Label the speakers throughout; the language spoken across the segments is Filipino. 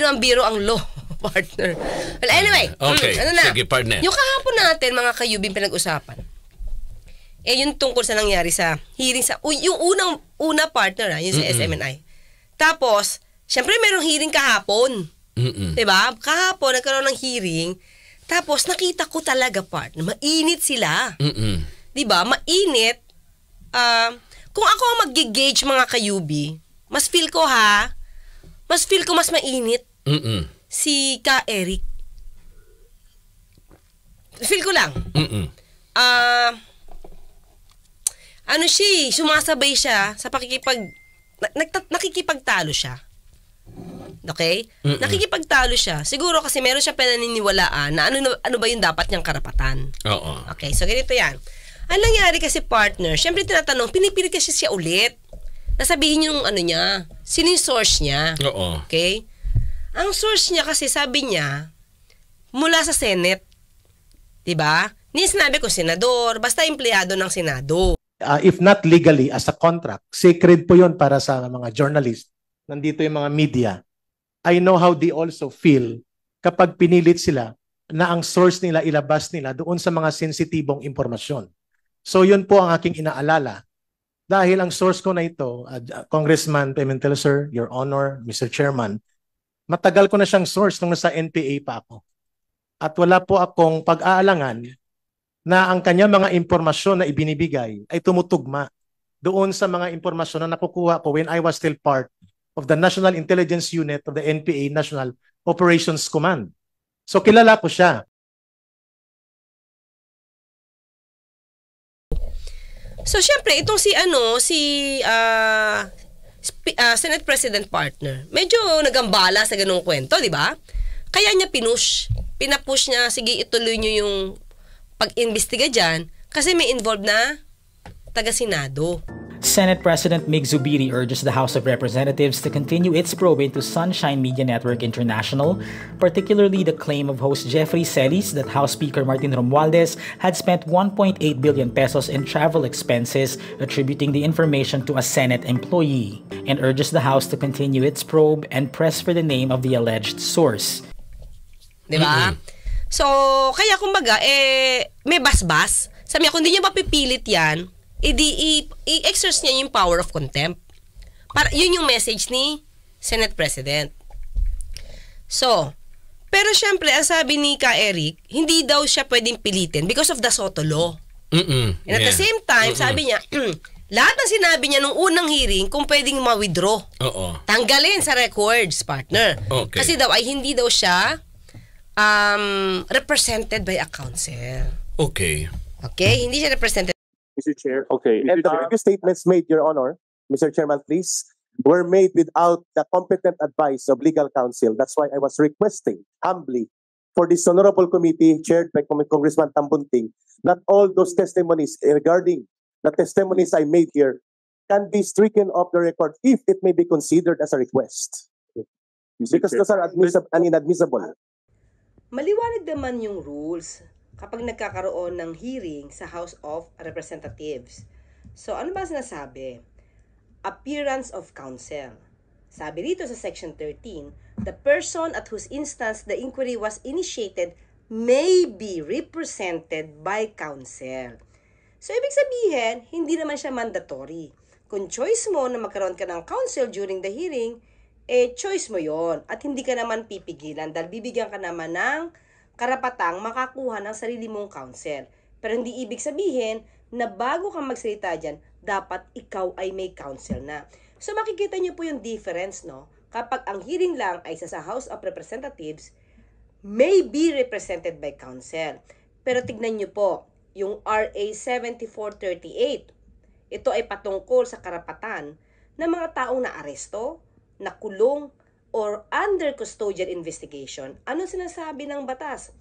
Speaker 1: naman biro ang law, partner. Well, anyway,
Speaker 2: okay.
Speaker 1: Ano na?
Speaker 2: Sige, partner.
Speaker 1: Yung kahapon natin, mga kayubing pinag-usapan, yung tungkol sa nangyari sa hearing sa, yung una partner, yung sa SMNI. Tapos, syempre merong hearing kahapon. Diba? Kahapon, nagkaroon ng hearing. Tapos, nakita ko talaga, partner, mainit sila. Diba? Mainit. Kung ako mag-gauge mga kayubi, mas feel ko mas mainit si Ka Eric. Feel ko lang. Ano siya, sumasabay siya sa nakikipagtalo siya. Okay? Nakikipagtalo siya. Siguro kasi meron siya pinaniniwalaan na ano ba yung dapat niyang karapatan.
Speaker 2: Oo.
Speaker 1: Okay, so ganito yan. Ang nangyari kasi partner, syempre tinatanong, pinipilit kasi siya ulit. Nasabihin yung ano niya, sino yung source niya.
Speaker 2: Oo.
Speaker 1: Okay? Ang source niya kasi sabi niya, mula sa Senate. Diba? Hindi sinabi ko senador, basta empleyado ng Senado.
Speaker 3: If not legally as a contract, sacred po yun para sa mga journalist. Nandito yung mga media. I know how they also feel kapag pinilit sila na ang source nila ilabas nila doon sa mga sensitibong impormasyon. So yun po ang aking inaalala. Dahil ang source ko na ito, Congressman Pimentel Sir, Your Honor, Mr. Chairman, matagal ko na siyang source nung nasa NPA pa ako. At wala po akong pag-aalangan na ang kanya mga impormasyon na ibinibigay ay tumutugma doon sa mga impormasyon na nakukuha ko when I was still part of the National Intelligence Unit of the NPA National Operations Command. So kilala ko siya.
Speaker 1: So syempre itong Senate President partner, medyo nagambala sa ganung kwento, di ba? Kaya niya pinapush niya, sige ituloy niyo yung pag-imbestiga dyan kasi may involved na taga-Senado.
Speaker 4: Senate President Mig Zubiri urges the House of Representatives to continue its probe into Sunshine Media Network International, particularly the claim of host Jeffrey Celis that House Speaker Martin Romualdez had spent 1.8 billion pesos in travel expenses, attributing the information to a Senate employee, and urges the House to continue its probe and press for the name of the alleged source.
Speaker 1: Diba? So, kaya kumbaga, may basbas. Sabi niya, kung di niya mapipilit yan, i-exercise niya yung power of contempt. Yun yung message ni Senate President. So, pero syempre, ang sabi ni Ka Eric, hindi daw siya pwedeng pilitin because of the Soto Law. And at the same time, sabi niya, lahat ng sinabi niya nung unang hearing, kung pwedeng ma-withdraw. Tanggalin sa records, partner.
Speaker 2: Okay.
Speaker 1: Kasi daw ay hindi daw siya represented by a counsel.
Speaker 2: Okay.
Speaker 1: Okay? Hindi siya represented.
Speaker 5: Mr. Chair.
Speaker 6: Okay. And the previous statements made, Your Honor, Mr. Chairman, please, were made without the competent advice of legal counsel. That's why I was requesting humbly for this honorable committee chaired by Congressman Tambunting that all those testimonies regarding the testimonies I made here can be stricken off the record if it may be considered as a request. Because those are inadmissible.
Speaker 1: Maliwanag naman yung rules kapag nagkakaroon ng hearing sa House of Representatives. So, ano ba sinasabi? Appearance of counsel. Sabi rito sa Section 13, the person at whose instance the inquiry was initiated may be represented by counsel. So, ibig sabihin, hindi naman siya mandatory. Kung choice mo na magkaroon ka ng counsel during the hearing, choice mo yon at hindi ka naman pipigilan dahil bibigyan ka naman ng karapatang makakuha ng sarili mong counsel. Pero hindi ibig sabihin na bago kang magsalita dyan, dapat ikaw ay may counsel na. So makikita niyo po yung difference, no? Kapag ang hearing lang ay sa House of Representatives, may be represented by counsel. Pero tignan niyo po, yung RA 7438, ito ay patungkol sa karapatan ng mga taong naaresto, nakulong, or under custodial investigation. Ano sinasabi ng batas?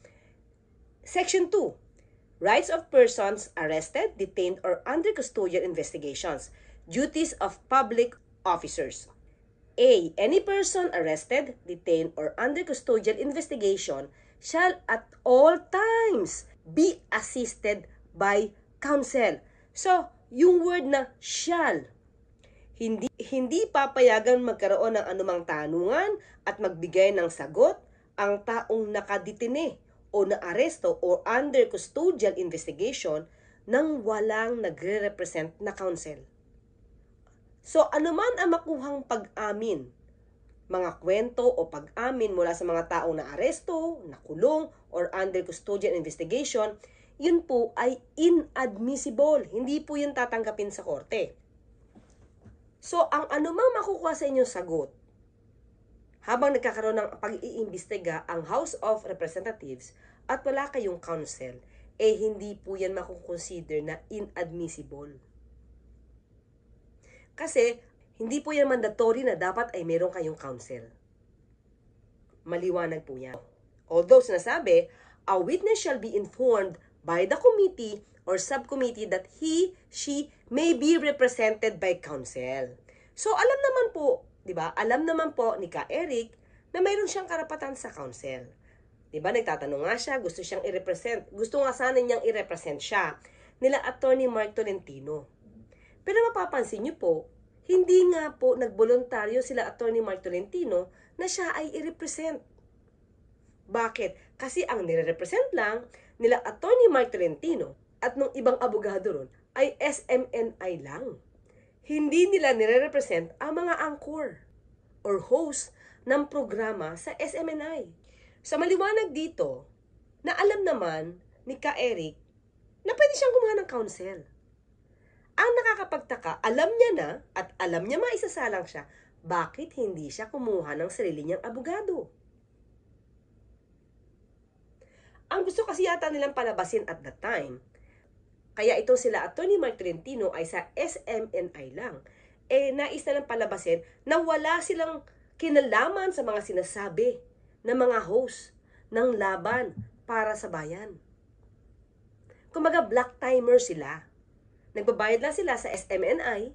Speaker 1: Section 2. Rights of persons arrested, detained, or under custodial investigations. Duties of public officers. A. Any person arrested, detained, or under custodial investigation shall at all times be assisted by counsel. So, yung word na shall, Hindi papayagan magkaroon ng anumang tanungan at magbigay ng sagot ang taong nakadetine o naaresto o under custodial investigation nang walang nagre-represent na counsel. So, anuman ang makuhang pag-amin, mga kwento o pag-amin mula sa mga taong naaresto, nakulong, or under custodial investigation, yun po ay inadmissible. Hindi po yun tatanggapin sa korte. So, ang anumang makukuha sa inyong sagot, habang nagkakaroon ng pag-iimbestiga ang House of Representatives at wala kayong counsel, hindi po yan makukonsider na inadmissible. Kasi, hindi po yan mandatory na dapat ay meron kayong counsel. Maliwanag po yan. Although sinasabi, a witness shall be informed by the committee or subcommittee that he, she may be represented by counsel. So, alam naman po, di ba? Alam naman po ni Ka Eric na mayroon siyang karapatan sa counsel. Di ba? Nagtatanong nga siya, gusto siyang i-represent. Gusto nga sana niyang i-represent siya nila Attorney Mark Tolentino. Pero mapapansin niyo po, hindi nga po nagboluntaryo sila Attorney Mark Tolentino na siya ay i-represent. Bakit? Kasi ang nire-represent lang nila Attorney Mark Tolentino at nung ibang abogado ron ay SMNI lang. Hindi nila nire-represent ang mga anchor or host ng programa sa SMNI. Sa maliwanag dito, na alam naman ni Ka Eric na pwede siyang kumuha ng counsel. Ang nakakapagtaka, alam niya na at alam niya maisasalang siya, bakit hindi siya kumuha ng sarili niyang abogado? Ang gusto kasi yata nilang palabasin at that time, kaya ito sila Attorney Mark Tolentino ay sa SMNI lang. Nais na lang palabasin na wala silang kinalaman sa mga sinasabi ng mga host ng laban para sa bayan. Kumbaga black timer sila. Nagbabayad lang sila sa SMNI.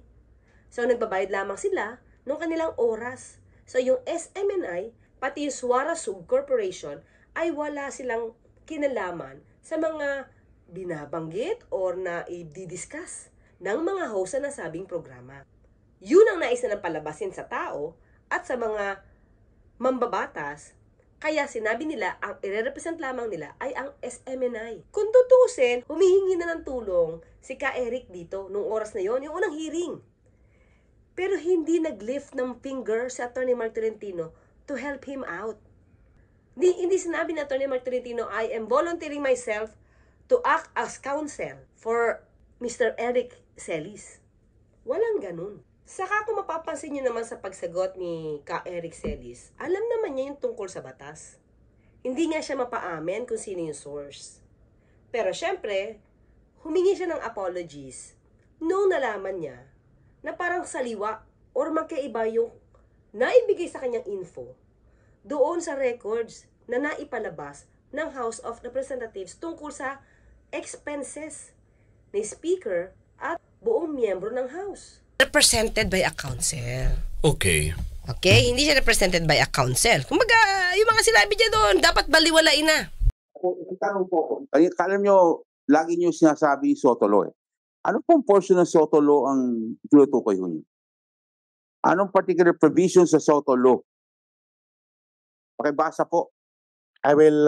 Speaker 1: So nagbabayad lamang sila ng kanilang oras. So yung SMNI, pati yung Suara Sub Corporation ay wala silang kinalaman sa mga binabanggit or na i-discuss ng mga host na nasabing programa. Yun ang nais na palabasin sa tao at sa mga mambabatas, kaya sinabi nila ang i-represent lamang nila ay ang SMNI. Kung tutusin, humihingi na ng tulong si Ka Eric dito nung oras na yon, yung unang hearing. Pero hindi nag-lift ng finger si Attorney Mark Tolentino to help him out. Hindi sinabi ni Attorney Mark Tolentino, I am volunteering myself to act as counsel for Mr. Eric Celis. Walang ganun. Saka kung mapapansin nyo naman sa pagsagot ni Ka Eric Celis, alam naman niya yung tungkol sa batas. Hindi nga siya mapaamin kung sino yung source. Pero syempre, humingi siya ng apologies nung nalaman niya na parang saliwa or magkaiba yung naibigay sa kanyang info doon sa records na naipalabas ng House of Representatives tungkol sa expenses ni Speaker at buong miyembro ng House. Represented by a counsel.
Speaker 2: Okay.
Speaker 1: Okay? Hindi siya represented by a counsel. Kumbaga, yung mga sinabi niya doon, dapat baliwalain na.
Speaker 5: Tanong po, alam nyo, lagi nyo sinasabi Soto Law eh. Ano pong portion ng Soto Law ang tinutukoy ho niyo? Anong particular provision sa Soto Law? Pakibasa po.
Speaker 6: I will,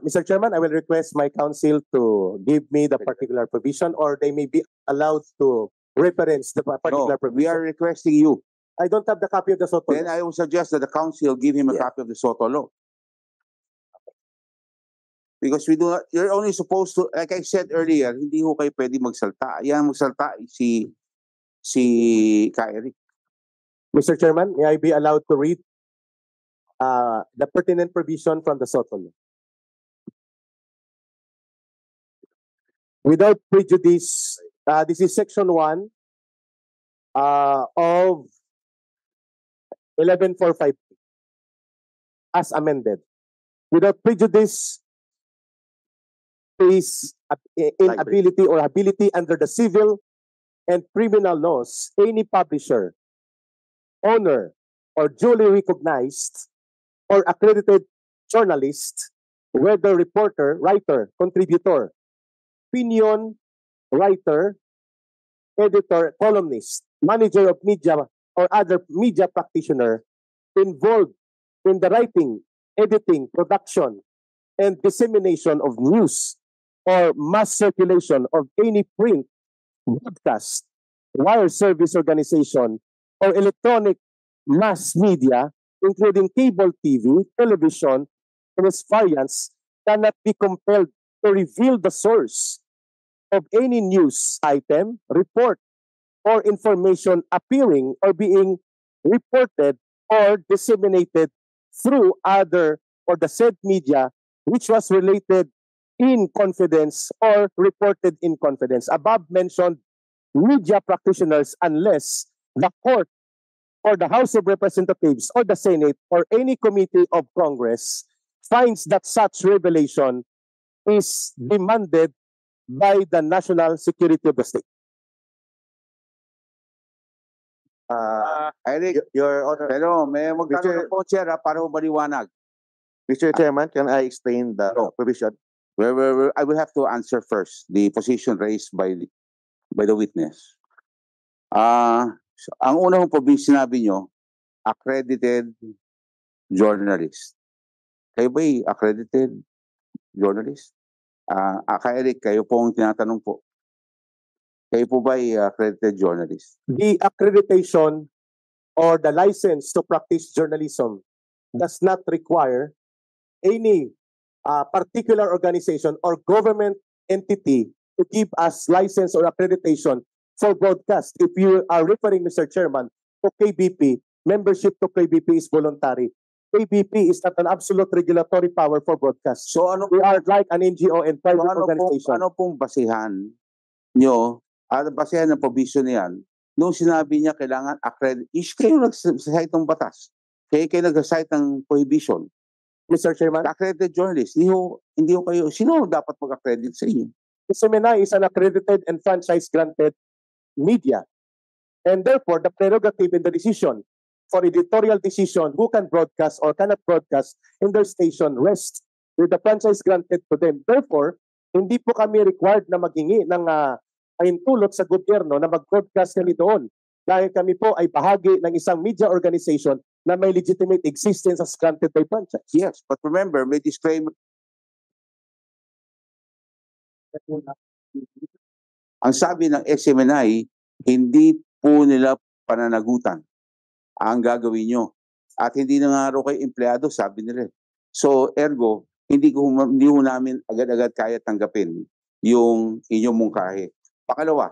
Speaker 6: Mr. Chairman, I will request my counsel to give me the particular provision, or they may be allowed to reference the particular provision.
Speaker 5: We are requesting you.
Speaker 6: I don't have the copy of the Soto
Speaker 5: Then
Speaker 6: Law.
Speaker 5: I will suggest that the council give him a copy of the Soto Law. Because we do not, you're only supposed to, like I said earlier, hindi ho kayo pwede magsalta. Yan magsalta si Ka Eric.
Speaker 6: Mr. Chairman, may I be allowed to read the pertinent provision from the Soto Law? Without prejudice, this is section 1 of 1145 as amended. Without prejudice is inability or ability under the civil and criminal laws, any publisher, owner, or duly recognized or accredited journalist, whether reporter, writer, contributor, opinion writer, editor, columnist, manager of media or other media practitioner involved in the writing, editing, production, and dissemination of news or mass circulation of any print, broadcast, wire service organization, or electronic mass media, including cable TV, television, and its variants, cannot be compelled to reveal the source of any news item, report, or information appearing or being reported or disseminated through other or the said media which was related in confidence or reported in confidence. Above mentioned media practitioners, unless the court or the House of Representatives or the Senate or any committee of Congress finds that such revelation is demanded by the national security of the state.
Speaker 5: Eric,
Speaker 6: Your Honor,
Speaker 5: pero may magtanong po, Chair, para maliwanag.
Speaker 6: Mr. Chairman, can I explain the provision?
Speaker 5: I will have to answer first the position raised by the witness. Ang unang po sinabi nyo, accredited journalist. Kayo ba'y accredited journalist? Kay Eric, kayo po ang tinatanong po. Kayo po ba'y accredited journalist?
Speaker 6: The accreditation or the license to practice journalism does not require any particular organization or government entity to give us license or accreditation for broadcast. If you are referring, Mr. Chairman, to KBP, membership to KBP is voluntary. KBP is not an absolute regulatory power for broadcast.
Speaker 5: So
Speaker 6: We are like an NGO and private organization.
Speaker 5: Ano pong basihan nyo, basihan ng provision niyan, nung sinabi niya kailangan accredited, kayo nag-cite ng batas. Kayo nag-cite ng prohibition.
Speaker 6: Mr. Chairman,
Speaker 5: Accredited journalist, hindi ho kayo, sino dapat mag-accredit sa inyo?
Speaker 6: SMNI is an accredited and franchise-granted media. And therefore, the prerogative in the decision for editorial decision who can broadcast or cannot broadcast in their station rests with the franchise granted to them. Therefore, hindi po kami required na maghingi ng pahintulot sa gobyerno na mag-broadcast kami doon. Dahil kami po ay bahagi ng isang media organization na may legitimate existence as granted by franchise.
Speaker 5: Yes, but remember, may disclaimer. Ang sabi ng SMNI, hindi po nila pananagutan ang gagawin nyo. At hindi na nga raw kayo empleyado, sabi nila. So, ergo, hindi ho namin agad-agad kaya tanggapin yung inyong mungkahi. Pakalawa,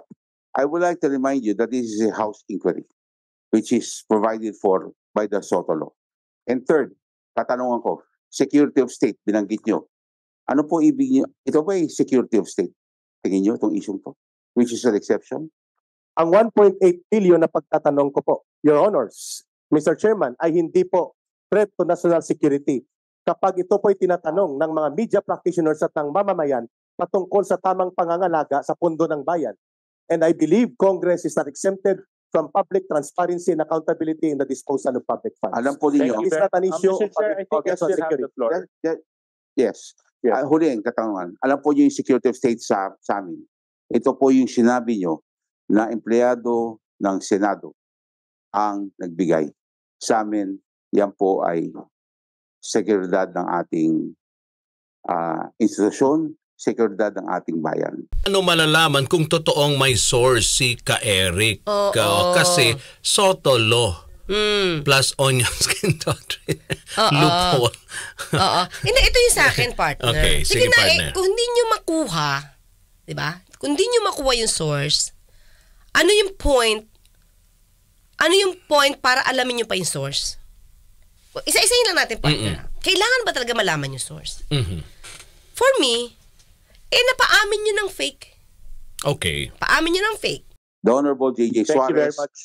Speaker 5: I would like to remind you that this is a House inquiry which is provided for by the SOTO law. And third, katanungan ko, security of state, binanggit nyo. Ano po ibig nyo? Ito ba yung security of state? Tingin nyo itong issue to? Which is an exception?
Speaker 6: Ang 1.8 billion na pagtatanong ko po, Your Honors, Mr. Chairman, ay hindi po threat to national security. Kapag ito po ay tinatanong ng mga media practitioners at ng mamamayan patungkol sa tamang pangangalaga sa pundo ng bayan. And I believe Congress is not exempted from public transparency and accountability in the disposal of public funds.
Speaker 5: Alam po ninyo.
Speaker 6: It's not an issue
Speaker 2: Mr.
Speaker 6: of
Speaker 2: Chair, I think I
Speaker 6: national
Speaker 2: still have
Speaker 6: security.
Speaker 2: the floor.
Speaker 5: Yes.
Speaker 6: Yes.
Speaker 5: Huling katanungan. Alam po niyo yung security of state sa amin. Ito po yung sinabi nyo na empleyado ng Senado ang nagbigay. Sa amin, yan po ay seguridad ng ating institusyon, seguridad ng ating bayan.
Speaker 7: Ano malalaman kung totoong may source si Ka-Eric? Kasi SOTO law plus onion skin doctrine. Loophole.
Speaker 1: Hindi, ito yung sa akin, partner.
Speaker 7: Okay, sige,
Speaker 1: na,
Speaker 7: partner.
Speaker 1: Kung hindi nyo makuha, di ba? Kung hindi nyo makuha yung source, ano yung point? Ano yung point para alamin nyo pa yung source? Isa-isahin lang natin, partner. Kailangan ba talaga malaman yung source? For me, napaamin nyo ng fake.
Speaker 7: Okay.
Speaker 1: Paamin nyo ng fake.
Speaker 5: The Honorable J.J.
Speaker 2: Thank you very
Speaker 5: Suarez,
Speaker 2: much.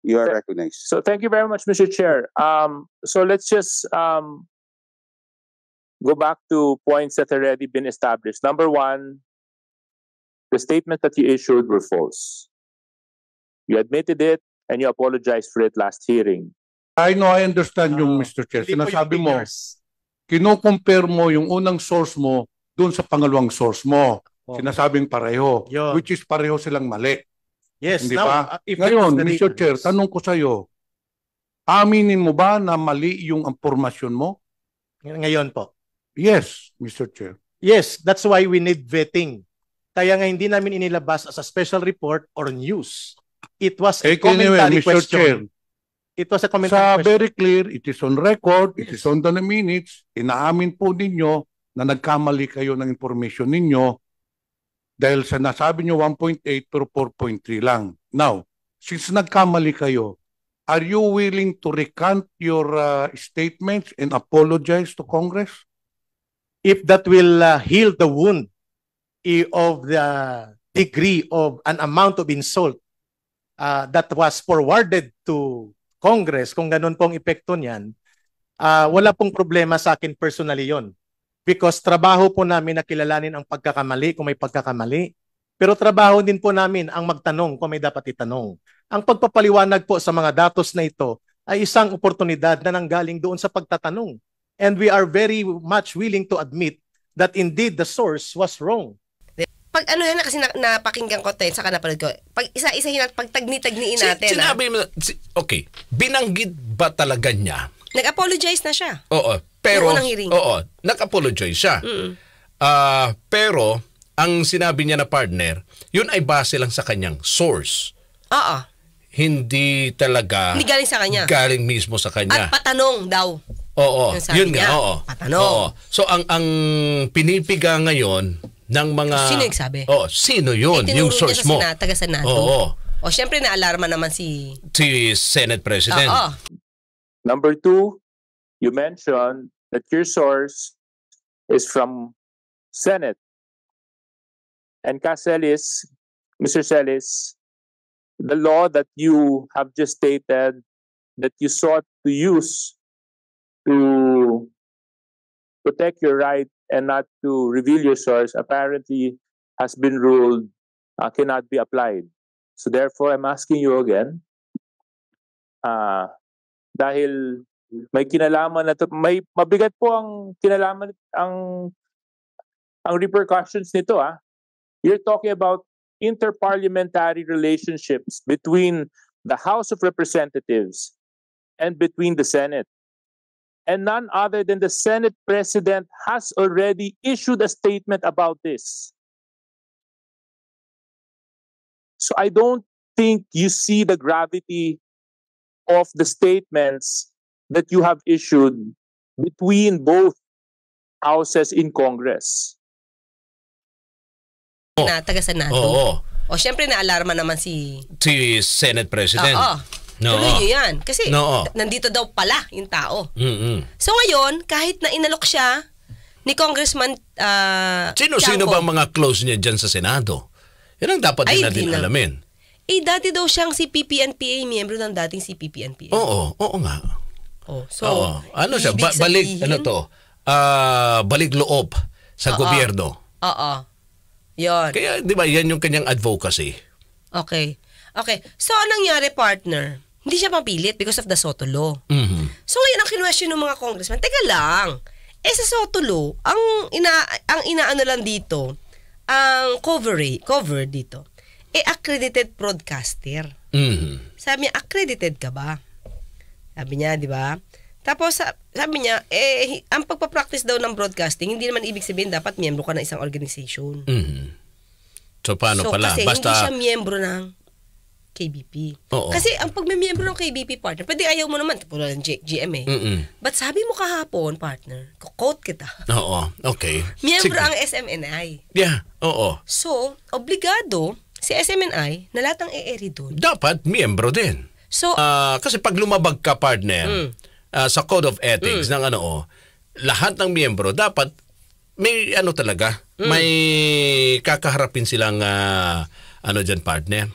Speaker 5: you are recognized.
Speaker 2: So thank you very much, Mr. Chair. So let's just go back to points that already been established. Number one, the statement that you issued were false. You admitted it and you apologized for it last hearing.
Speaker 8: I know, I understand yung Mr. Chair. Sinasabi mo, kino-compare mo yung unang source mo doon sa pangalawang source mo. Sinasabing pareho, which is pareho silang mali.
Speaker 3: Yes,
Speaker 8: Hindi
Speaker 3: now,
Speaker 8: ba?
Speaker 3: if that
Speaker 8: Ngayon,
Speaker 3: was the
Speaker 8: Mr.
Speaker 3: data,
Speaker 8: Chair,
Speaker 3: yes.
Speaker 8: tanong ko sa iyo, aminin mo ba na mali yung impormasyon mo?
Speaker 3: Ngayon po.
Speaker 8: Yes, Mr. Chair.
Speaker 3: Yes, that's why we need vetting. Kaya nga hindi namin inilabas as a special report or news. It was a
Speaker 8: Anyway,
Speaker 3: commentary
Speaker 8: Mr.
Speaker 3: question.
Speaker 8: Chair,
Speaker 3: It was a commentary
Speaker 8: sa
Speaker 3: question.
Speaker 8: very clear, it is on record, it
Speaker 3: Yes.
Speaker 8: is on the minutes, inaamin po ninyo na nagkamali kayo ng information ninyo dahil sa nasabi nyo 1.8 pero 4.3 lang. Now, since nagkamali kayo, are you willing to recant your statements and apologize to Congress?
Speaker 3: If that will heal the wound of the degree of an amount of insult that was forwarded to Congress, kung ganun pong epekto niyan, wala pong problema sa akin personally yon. Because trabaho po namin na kilalanin ang pagkakamali kung may pagkakamali. Pero trabaho din po namin ang magtanong kung may dapat itanong. Ang pagpapaliwanag po sa mga datos na ito ay isang oportunidad na nanggaling doon sa pagtatanong. And we are very much willing to admit that indeed the source was wrong.
Speaker 1: Pag ano yan, kasi napakinggan ko tayo, saka napanood ko, pag isa-isahin natin, pag tagni-tagniin natin.
Speaker 7: Sinabi mo, okay, binanggit ba talaga niya?
Speaker 1: Nag-apologize na siya.
Speaker 7: Oo, pero,
Speaker 1: Yung unang hearing.
Speaker 7: oo, nag-apologize siya. Pero, ang sinabi niya na partner, yun ay base lang sa kanyang source.
Speaker 1: Oo.
Speaker 7: Hindi talaga
Speaker 1: Hindi galing sa kanya.
Speaker 7: galing mismo sa kanya.
Speaker 1: At patanong daw.
Speaker 7: Oo,
Speaker 1: Yung sabi
Speaker 7: yun
Speaker 1: niya,
Speaker 7: nga, oo.
Speaker 1: patanong.
Speaker 7: Oo. So, ang pinipiga ngayon ng mga...
Speaker 1: Sino nagsabi?
Speaker 7: Oo, sino yun? Yung source mo.
Speaker 1: Taga-Senado.
Speaker 7: Oo.
Speaker 1: O, syempre, naalarma naman si...
Speaker 7: Si Senate President.
Speaker 1: Oo.
Speaker 2: Number two, you mentioned that your source is from Senate. And Caselis, Mr. Celis, the law that you have just stated that you sought to use to protect your right and not to reveal your source apparently has been ruled cannot be applied. So therefore, I'm asking you again, dahil may kinalaman na to, may mabigat po ang kinalaman ang repercussions nito You're talking about interparliamentary relationships between the House of Representatives and between the Senate. And none other than the Senate President has already issued a statement about this. So I don't think you see the gravity of the statements that you have issued between both houses in Congress.
Speaker 1: Na taga-Senado.
Speaker 7: Oo.
Speaker 1: O, syempre, naalarma naman si...
Speaker 7: Si Senate President.
Speaker 1: Oo.
Speaker 7: No.
Speaker 1: Tuloy nyo yan. Kasi
Speaker 7: No.
Speaker 1: nandito daw pala yung tao.
Speaker 7: Mm-mm.
Speaker 1: So ngayon, kahit na inalok siya ni Congressman
Speaker 7: Sino-sino
Speaker 1: Tiangco,
Speaker 7: ba ang mga close niya dyan sa Senado? Yan ang dapat
Speaker 1: Ay,
Speaker 7: din natin
Speaker 1: di na.
Speaker 7: alamin.
Speaker 1: dati daw siyang CPP-NPA, miyembro ng dating CPP-NPA.
Speaker 7: Oo nga.
Speaker 1: Oh, so,
Speaker 7: Oo. Ano siya?
Speaker 1: ibig
Speaker 7: Balik,
Speaker 1: sabihin-
Speaker 7: ano to? Balik loob sa
Speaker 1: Oo.
Speaker 7: gobyerno.
Speaker 1: Oo. Yon.
Speaker 7: Kaya, di ba, yan yung kanyang advocacy.
Speaker 1: Okay. So, anong nangyari, partner? Hindi siya mapilit because of the Soto Law.
Speaker 7: Mhm.
Speaker 1: So, ngayon ang kinwestiyon ng mga congressman, teka lang, sa Soto Law, ang inaano lang dito, ang cover dito, accredited broadcaster.
Speaker 7: Mhm.
Speaker 1: Sabi niya, accredited ka ba? Sabi niya, di ba? Tapos, sabi niya, ang pagpapractice daw ng broadcasting, hindi naman ibig sabihin dapat miyembro ka ng isang organization.
Speaker 7: Mhm. So, paano pala?
Speaker 1: Kasi
Speaker 7: Basta,
Speaker 1: hindi siya miyembro ng KBP.
Speaker 7: Oo.
Speaker 1: Kasi ang pag may miyembro ng KBP, partner, pwede ayaw mo naman, tulad ng GM But sabi mo kahapon, partner, quote kita,
Speaker 7: Oo, okay.
Speaker 1: miyembro
Speaker 7: Sige.
Speaker 1: ang SMNI.
Speaker 7: Yeah, oo.
Speaker 1: So, obligado si SMNI na lahat ng e-eri doon.
Speaker 7: Dapat miyembro din.
Speaker 1: So,
Speaker 7: Kasi pag lumabag ka, partner, sa Code of Ethics ng lahat ng miyembro, dapat may talaga, may kakaharapin silang partner,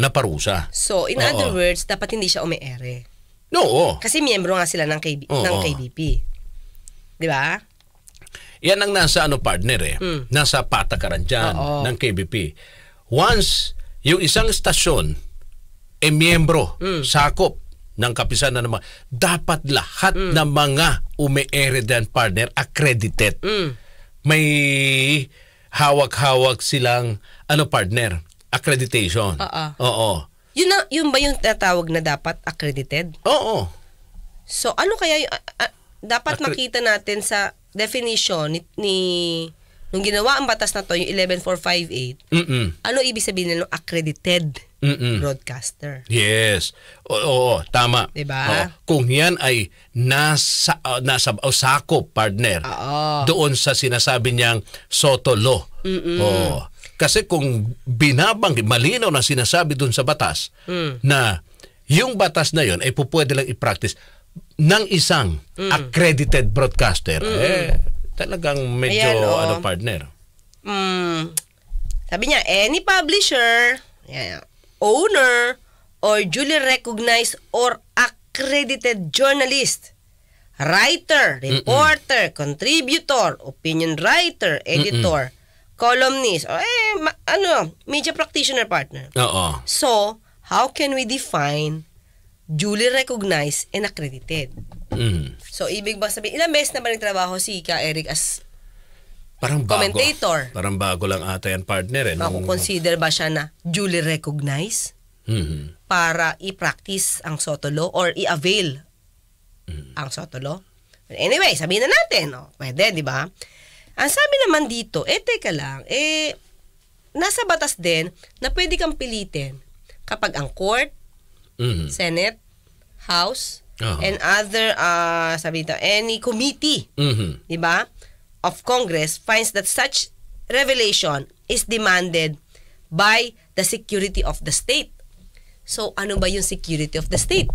Speaker 7: na parusa.
Speaker 1: so in other words, dapat hindi siya umi-ere.
Speaker 7: Oo.
Speaker 1: Kasi miyembro nga sila ng KBP. Di ba?
Speaker 7: Yan ang nasa partner nasa patakaran dyan ng KBP. Once yung isang estasyon miyembro, sakop ng kapisanan naman, dapat lahat ng mga umi-ere dyan, partner, accredited. May hawak-hawak silang partner, accreditation. Oo.
Speaker 1: Yun ba yung tinatawag na dapat accredited?
Speaker 7: Oo.
Speaker 1: So, ano kaya yung, dapat makita natin sa definition nung ginawa ang batas na to, yung 11458, ano ibig sabihin ng accredited broadcaster?
Speaker 7: Yes. Oo, tama.
Speaker 1: Diba?
Speaker 7: Oo. Kung yan ay nasa sakop, partner, doon sa sinasabi niyang SOTO law. Oo. Kasi kung malinaw na sinasabi doon sa batas na yung batas na yun ay pupwede lang i-practice ng isang accredited broadcaster, talagang medyo
Speaker 1: Ayan,
Speaker 7: partner.
Speaker 1: Sabi niya, any publisher, owner, or duly recognized or accredited journalist, writer, reporter, contributor, opinion writer, editor, columnist, or media practitioner, partner.
Speaker 7: Oo.
Speaker 1: So, how can we define duly recognized and accredited? So, ibig ba sabihin, ilang beses na ba nagtrabaho si Ka Eric as
Speaker 7: parang bago.
Speaker 1: commentator?
Speaker 7: Parang bago lang ata yan, partner.
Speaker 1: Makukonsider ba siya na duly recognized para i-practice ang SOTO law or i-avail ang SOTO law? Anyway, sabihin na natin, pwede, di ba? Ang sabi naman dito, teka lang, nasa batas din na pwede kang pilitin kapag ang court, Senate, House, and other, sabi dito, any committee, di ba, of Congress finds that such revelation is demanded by the security of the state. So, ano ba yung security of the state?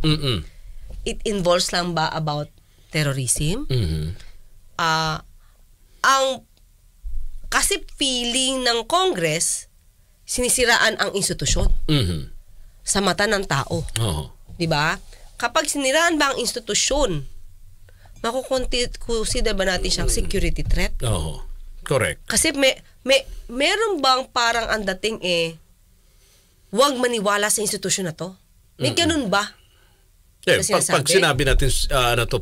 Speaker 1: It involves lang ba about terrorism? Kasi feeling ng Congress, sinisiraan ang institusyon sa mata ng tao. Di ba? Kapag siniraan ba ang institusyon, makukonsider ba natin siyang security threat?
Speaker 7: Oo. Correct.
Speaker 1: Kasi meron bang parang ang dating huwag maniwala sa institusyon na to? May ganun ba?
Speaker 7: Pag sinabi natin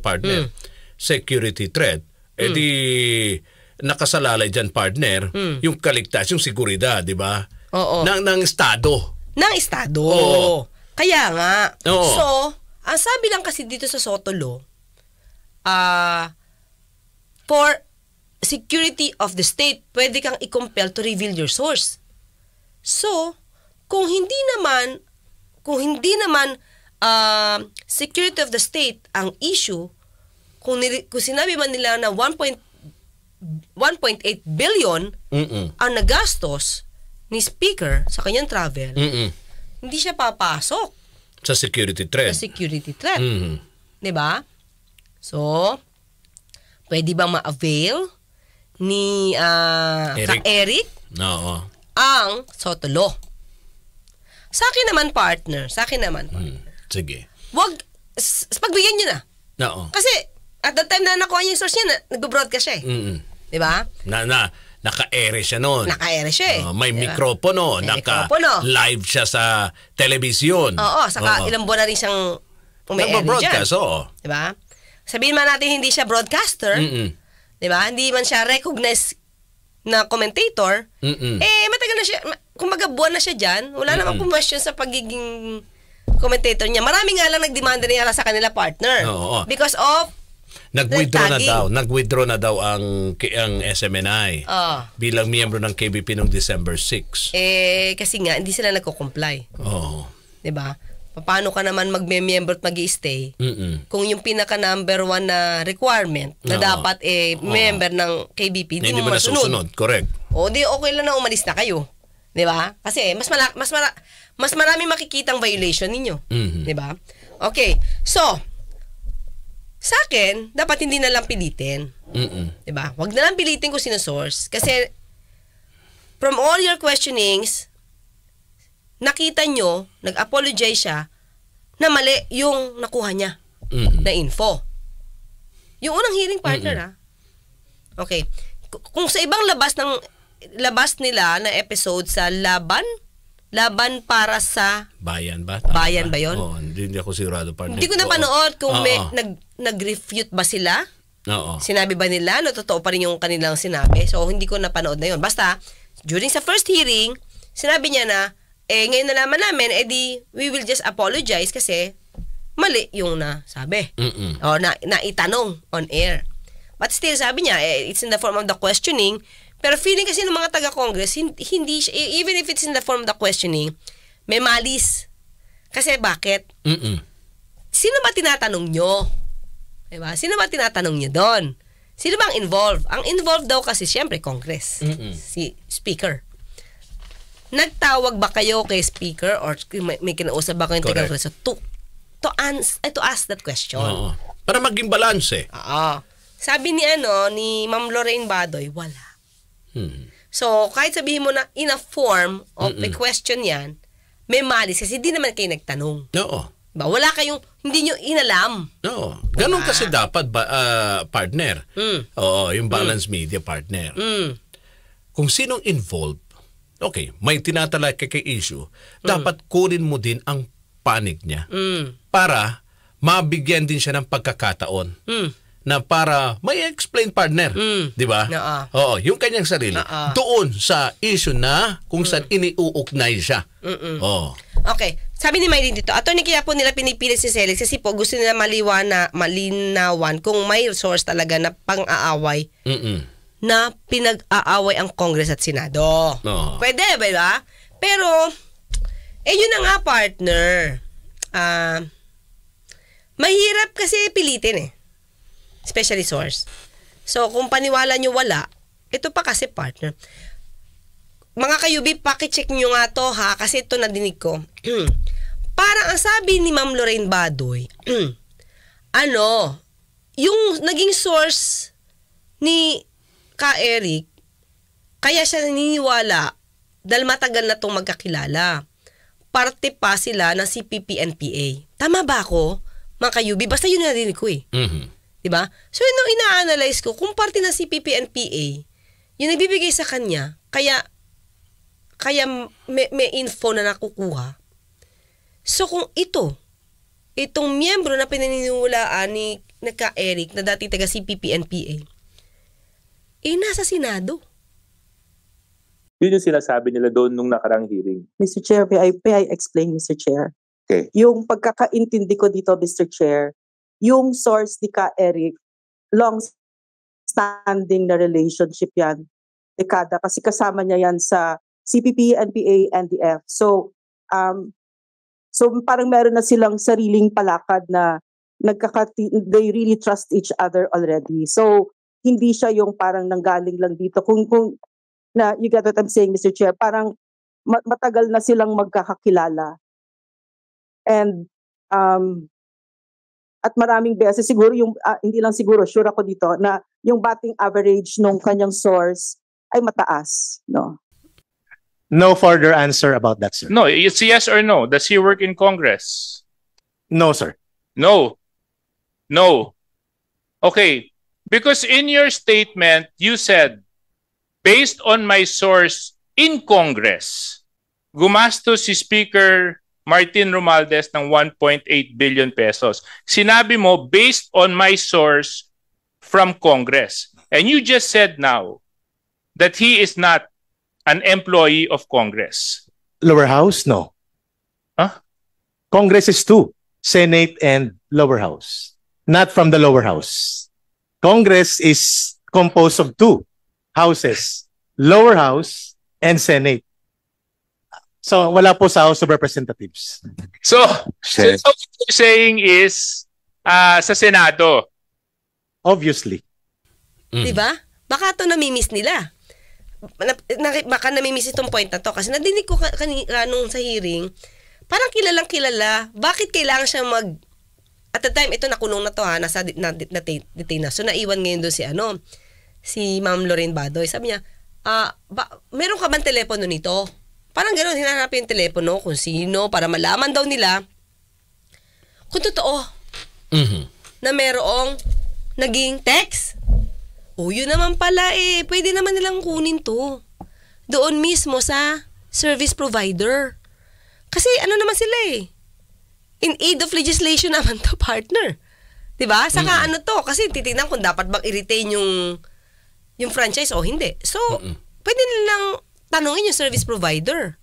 Speaker 7: partner, security threat, di nakasalalay dyan, partner, yung kaligtas, yung seguridad, di ba?
Speaker 1: Oo.
Speaker 7: Ng Estado.
Speaker 1: Ng Estado.
Speaker 7: Oo.
Speaker 1: Kaya nga.
Speaker 7: Oo.
Speaker 1: So, ang sabi lang kasi dito sa SOTO law, for security of the state, pwede kang i-compel to reveal your source. So, kung hindi naman security of the state ang issue, kung sinabi man nila na 1.8 billion ang nagastos ni Speaker sa kanyang travel, hindi siya papasok
Speaker 7: sa security threat.
Speaker 1: Diba? So, pwede bang ma-avail ni Eric ang SOTO law? Sa akin naman, partner.
Speaker 7: Sige.
Speaker 1: Pagbigyan nyo na.
Speaker 7: Oo.
Speaker 1: Kasi, at that time na nakuha niya yung source niya, nag-broadcast siya Diba?
Speaker 7: Naka-ere siya noon.
Speaker 1: Naka-ere siya
Speaker 7: may
Speaker 1: diba?
Speaker 7: mikropono. Naka-live siya sa telebisyon.
Speaker 1: Oo, saka ilang buwan na rin siyang umi-ere
Speaker 7: broadcast,
Speaker 1: dyan. Diba? Sabihin man natin hindi siya broadcaster, diba? Hindi man siya recognized na commentator, matagal na siya, kumbaga buwan na siya dyan, wala namang question sa pagiging commentator niya. Marami nga lang nagdemanda niya sa kanila, partner. Because of
Speaker 7: Nag-withdraw na daw ang SMNI bilang miyembro ng KBP noong December 6.
Speaker 1: Kasi nga, hindi sila nagko-comply. Diba? Paano ka naman mag-member at mag-i-stay kung yung pinaka number 1 na requirement na dapat member ng KBP, hindi mo masunod.
Speaker 7: Correct.
Speaker 1: O di okay lang na umalis na kayo. Diba? Kasi mas marami makikitang violation ninyo. Diba? Okay. So, sa akin, dapat hindi na lang pilitin. Diba? Huwag na lang pilitin kung sino source. Kasi, from all your questionings, nakita nyo, nag-apologize siya, na mali yung nakuha niya na info. Yung unang hearing, partner, Okay. Kung sa ibang labas nila na episode sa laban para sa
Speaker 7: bayan ba?
Speaker 1: Bayan ba yun?
Speaker 7: Hindi ako sigurado, partner.
Speaker 1: Hindi ko napanood kung nag-refute ba sila. Sinabi ba nila na totoo pa rin yung kanilang sinabi? So, hindi ko napanood na yun. Basta, during sa first hearing, sinabi niya na ngayon nalaman namin, we will just apologize kasi mali yung nasabi. O naitanong on air. But still, sabi niya, it's in the form of the questioning. Pero feeling kasi ng mga taga-Congress, hindi even if it's in the form of the questioning, may malis. Kasi bakit? Sino ba tinatanong nyo? Diba? Sino ba tinatanong nyo doon? Sino bang involved? Ang involved daw kasi siyempre Congress. Si Speaker. Nagtawag ba kayo kay Speaker or may kinausap ba kayong taga-Congress to ask that question?
Speaker 7: Oo. Para maging balance.
Speaker 1: Oo. Sabi ni Ma'am Lorraine Badoy, wala. So, kahit sabihin mo na in a form of the question yan, may malis kasi di naman kayo nagtanong.
Speaker 7: Oo.
Speaker 1: Ba, wala kayong, hindi nyo inalam.
Speaker 7: Oo. Ganun kasi dapat partner. Oo, yung balance media partner. Kung sinong involved, okay, may tinatalakay kay issue, dapat kunin mo din ang panig niya para mabigyan din siya ng pagkakataon na para may explain partner, di ba? Oo, yung kanyang sarili doon sa issue na kung saan iniuugnay siya.
Speaker 1: Okay, sabi ni Maylin dito, attorney, kaya po nila pinipilit si Celix kasi po gusto nila malinawan kung may source talaga na pang-aaway na pinag-aaway ang Congress at Senado. Pwede, ba? Pero, yun na nga, partner. Mahirap kasi pilitin especially source. So, kung paniwala nyo wala, ito pa kasi partner. Mga kayubi, pakicheck nyo nga to ha, kasi ito nadinig ko. Parang ang sabi ni Ma'am Lorraine Badoy, yung naging source ni Ka Eric, kaya siya naniniwala dahil matagal na itong magkakilala. Parte pa sila ng CPP-NPA. Tama ba ako, mga kayubi? Basta yun nadinig ko Diba? So, nung ina-analyze ko, kung parte ng CPP-NPA, yung nagbibigay sa kanya, kaya may info na nakukuha. So, kung itong miyembro na pinaniniwalaan ni Ka Eric, na dati taga CPP-NPA, nasa Senado.
Speaker 2: Yun yung sinasabi nila doon nung nakarang hearing.
Speaker 9: Mr. Chair, may I explain, Mr. Chair?
Speaker 5: Okay.
Speaker 9: Yung pagkakaintindi ko dito, Mr. Chair, yung source ni Ka Eric, long-standing na relationship yan, dekada, kasi kasama niya yan sa CPP, NPA, NDF. So parang meron na silang sariling palakad na they really trust each other already. So, hindi siya yung parang nanggaling lang dito. Kung na, you get what I'm saying, Mr. Chair, parang matagal na silang magkakakilala. And, at maraming beses, siguro yung, hindi lang siguro, sure ako dito, na yung batting average nung kanyang source ay mataas, no?
Speaker 3: No further answer about that, sir.
Speaker 10: No, it's yes or no. Does he work in Congress?
Speaker 3: No, sir.
Speaker 10: No. Okay. Because in your statement, you said, based on my source in Congress, gumastos si Speaker Martin Romualdez ng 1.8 billion pesos. Sinabi mo, based on my source from Congress. And you just said now that he is not an employee of Congress.
Speaker 3: Lower house? No.
Speaker 10: Huh?
Speaker 3: Congress is two. Senate and lower house. Not from the lower house. Congress is composed of two houses. Lower house and Senate. So, wala po sa House of Representatives.
Speaker 10: So what you're saying is sa Senado.
Speaker 3: Obviously.
Speaker 1: Diba? Baka ito namimiss nila. Baka namimiss itong point na to. Kasi nadinig ko kanina nung sa hearing, parang kilalang kilala. Bakit kailangan siya at the time, ito nakulong na to nasa detain na. So, naiwan ngayon doon si Ma'am Lorraine Badoy. Sabi niya, meron ka bang telepono nito? Parang gano'n, hinanapin yung telepono kung sino para malaman daw nila kung totoo na merong naging text. Yun naman pala pwede naman nilang kunin to doon mismo sa service provider. Kasi naman sila in aid of legislation naman to, partner. Diba? Saka to, kasi titignan kung dapat bang i-retain yung franchise o hindi. So, pwede nilang tanongin yung service provider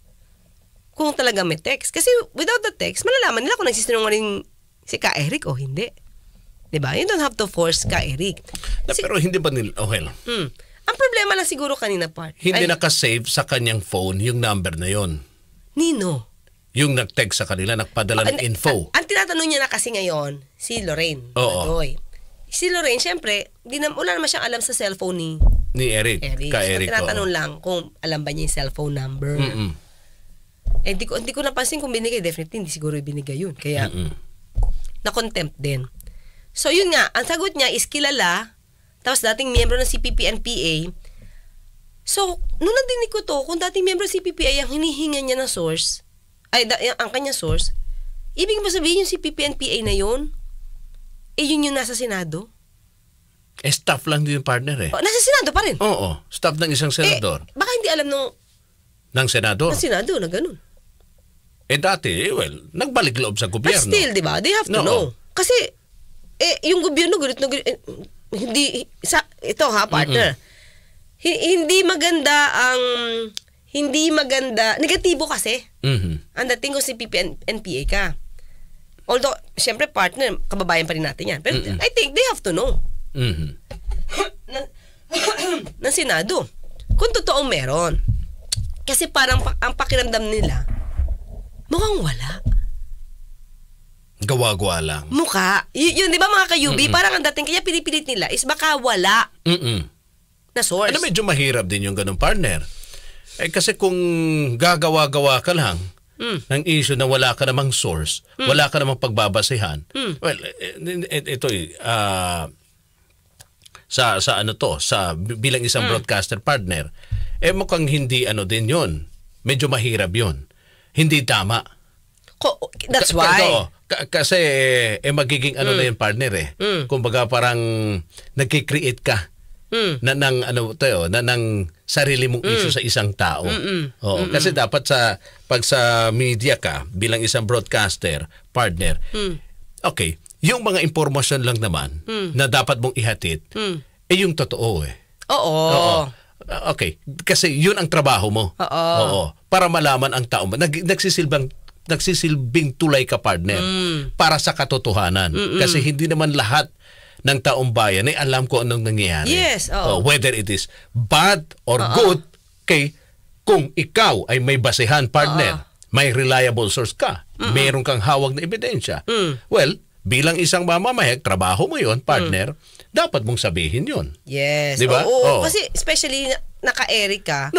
Speaker 1: kung talaga may text. Kasi without the text, malalaman nila kung nagsisinungaling si Ka Eric o hindi. Diba? You don't have to force Ka Eric.
Speaker 7: Pero hindi ba nila, okay lang.
Speaker 1: Ang problema lang siguro kanina, part.
Speaker 7: Hindi nakasave sa kanyang phone yung number na yon.
Speaker 1: Nino?
Speaker 7: Yung nag-text sa kanila, nagpadala ng info.
Speaker 1: Ang tinatanong niya na kasi ngayon, si Lorraine.
Speaker 7: Oo.
Speaker 1: Badoy. Si Lorraine, syempre, wala naman siyang alam sa cellphone
Speaker 7: ni Eric. Ka Eric.
Speaker 1: So, tinatanong lang kung alam ba niya yung cellphone number. Hindi ko napansin kung binigay. Definitely, hindi siguro binigay yun. Kaya, na-contempt din. So, yun nga, ang sagot niya is kilala, tapos dating miyembro ng CPP-NPA. So, nung nadinig ko to, kung dating miyembro ng CPP-NPA ang hinihinga niya na source, ang kanya source, ibig mo sabihin yung CPP-NPA na yun, yun yung nasa Senado?
Speaker 7: Staff lang din yung partner
Speaker 1: nasa Senado pa rin?
Speaker 7: Oo, staff ng isang senador.
Speaker 1: Baka hindi alam
Speaker 7: ng senador?
Speaker 1: Ng Senado na ganun.
Speaker 7: Dati, nagbalik loob sa gobyerno.
Speaker 1: But still, di ba? They have to know. Kasi, yung gobyerno, hindi, partner. Hindi maganda, negatibo kasi. Ang dating ko si CPP-NPA ka. Although, syempre, partner, kababayan pa rin natin yan. Pero I think they have to know. Ng Senado. Kung totoong meron. Kasi parang ang pakiramdam nila, mukhang wala.
Speaker 7: Gawa-gawa lang.
Speaker 1: Mukha. Yun, di ba mga ka-UB? Parang ang dating kaya pinipilit nila is baka wala na source.
Speaker 7: Medyo mahirap din yung ganung partner. Kasi kung gagawa-gawa ka lang ng issue na wala ka namang source, wala ka namang pagbabasehan, well, ito sa bilang isang broadcaster partner, mukhang hindi din yon. Medyo mahirap yon. Hindi tama.
Speaker 1: That's why.
Speaker 7: Kasi magiging na yung partner Kumbaga parang nagki-create ka na ng sarili mong issue sa isang tao. Kasi dapat pag sa media ka bilang isang broadcaster partner, okay, yung mga impormasyon lang naman na dapat mong ihatid yung totoo
Speaker 1: Oo.
Speaker 7: Okay, kasi yun ang trabaho mo. Oo. Para malaman ang tao mo. Nagsisilbing tulay ka, partner, para sa katotohanan. Kasi hindi naman lahat ng taong bayan ay alam ko anong nangyayari.
Speaker 1: Yes,
Speaker 7: whether it is bad or good, kung ikaw ay may basehan, partner, may reliable source ka, meron kang hawak na ebidensya, well, bilang isang mamamahayag, trabaho mo yon, partner, dapat mong sabihin yon.
Speaker 1: Yes.
Speaker 7: Diba?
Speaker 1: Kasi especially naka-Eric ka,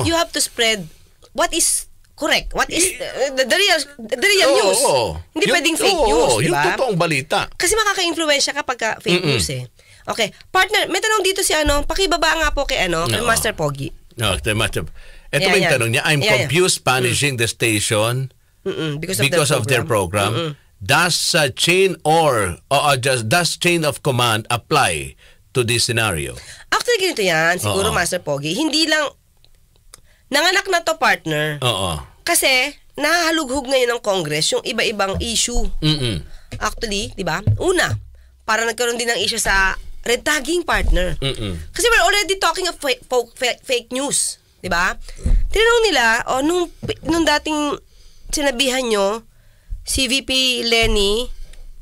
Speaker 1: you have to spread what is correct. What is the real news? Hindi pwedeng fake news, di
Speaker 7: yung
Speaker 1: ba?
Speaker 7: totoong balita.
Speaker 1: Kasi makaka-influensya kapag fake news Okay, partner, may tanong dito si pakibaba nga po kay kay Master Pogi.
Speaker 7: Ito ba yung tanong niya? I'm confused punishing the station because of their program. Does chain of command apply to this scenario?
Speaker 1: Actually, ganito yan. Siguro, Master Pogi. Hindi lang nanganak na to, partner. Kasi nahalughog ngayon ng Congress yung iba-ibang issue. Actually, di ba? Una, para nagkaroon din ng issue sa red tagging, partner. Kasi we're already talking of fake news. Di ba? Tinanong nila, nung dating sinabihan nyo, si VP Lenny,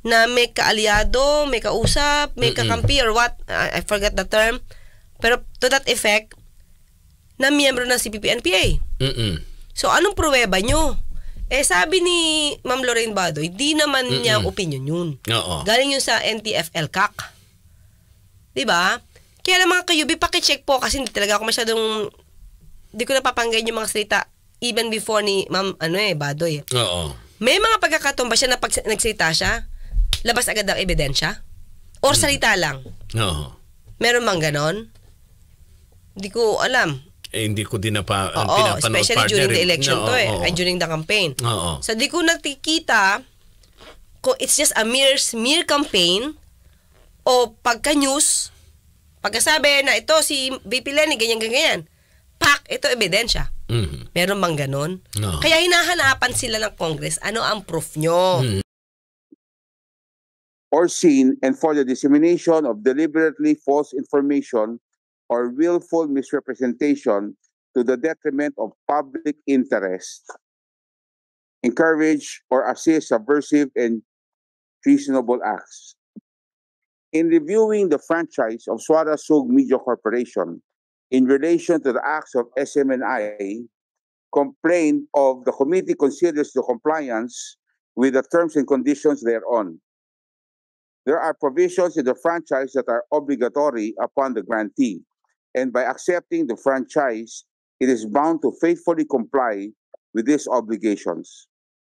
Speaker 1: na may kaalyado, may kausap, may kakampi, or what, I forgot the term. Pero to that effect, na miyembro ng CPP-NPA. So, anong pruweba nyo? Sabi ni Ma'am Lorraine Badoy, di naman niya opinion yun. Galing yun sa NTF-LCAC. Diba? Kaya lang mga kayubi, pakicheck po kasi hindi talaga ako masyadong, di ko napapanggayin yung mga salita even before ni Ma'am Badoy. May mga pagkakataon ba siya na pag nagsalita siya, labas agad ang ebidensya? Or salita lang? Meron bang ganon? Hindi ko alam.
Speaker 7: Hindi ko din pinapanood,
Speaker 1: especially during the election during the campaign. So di ko nakikita kung it's just a mere campaign o pagka-news, pagkasabi na ito si VP Lenny, ganyan-ganyan, ito ebidensya. Meron bang ganon? Kaya hinahanapan sila ng Congress, ano ang proof nyo?
Speaker 5: Or seen and for the dissemination of deliberately false information or willful misrepresentation to the detriment of public interest encourage, or assist subversive and treasonable acts. In reviewing the franchise of Suara Sug Media Corporation in relation to the acts of SMNI, complaint of the committee considers the compliance with the terms and conditions thereon. There are provisions in the franchise that are obligatory upon the grantee, and by accepting the franchise, it is bound to faithfully comply with these obligations.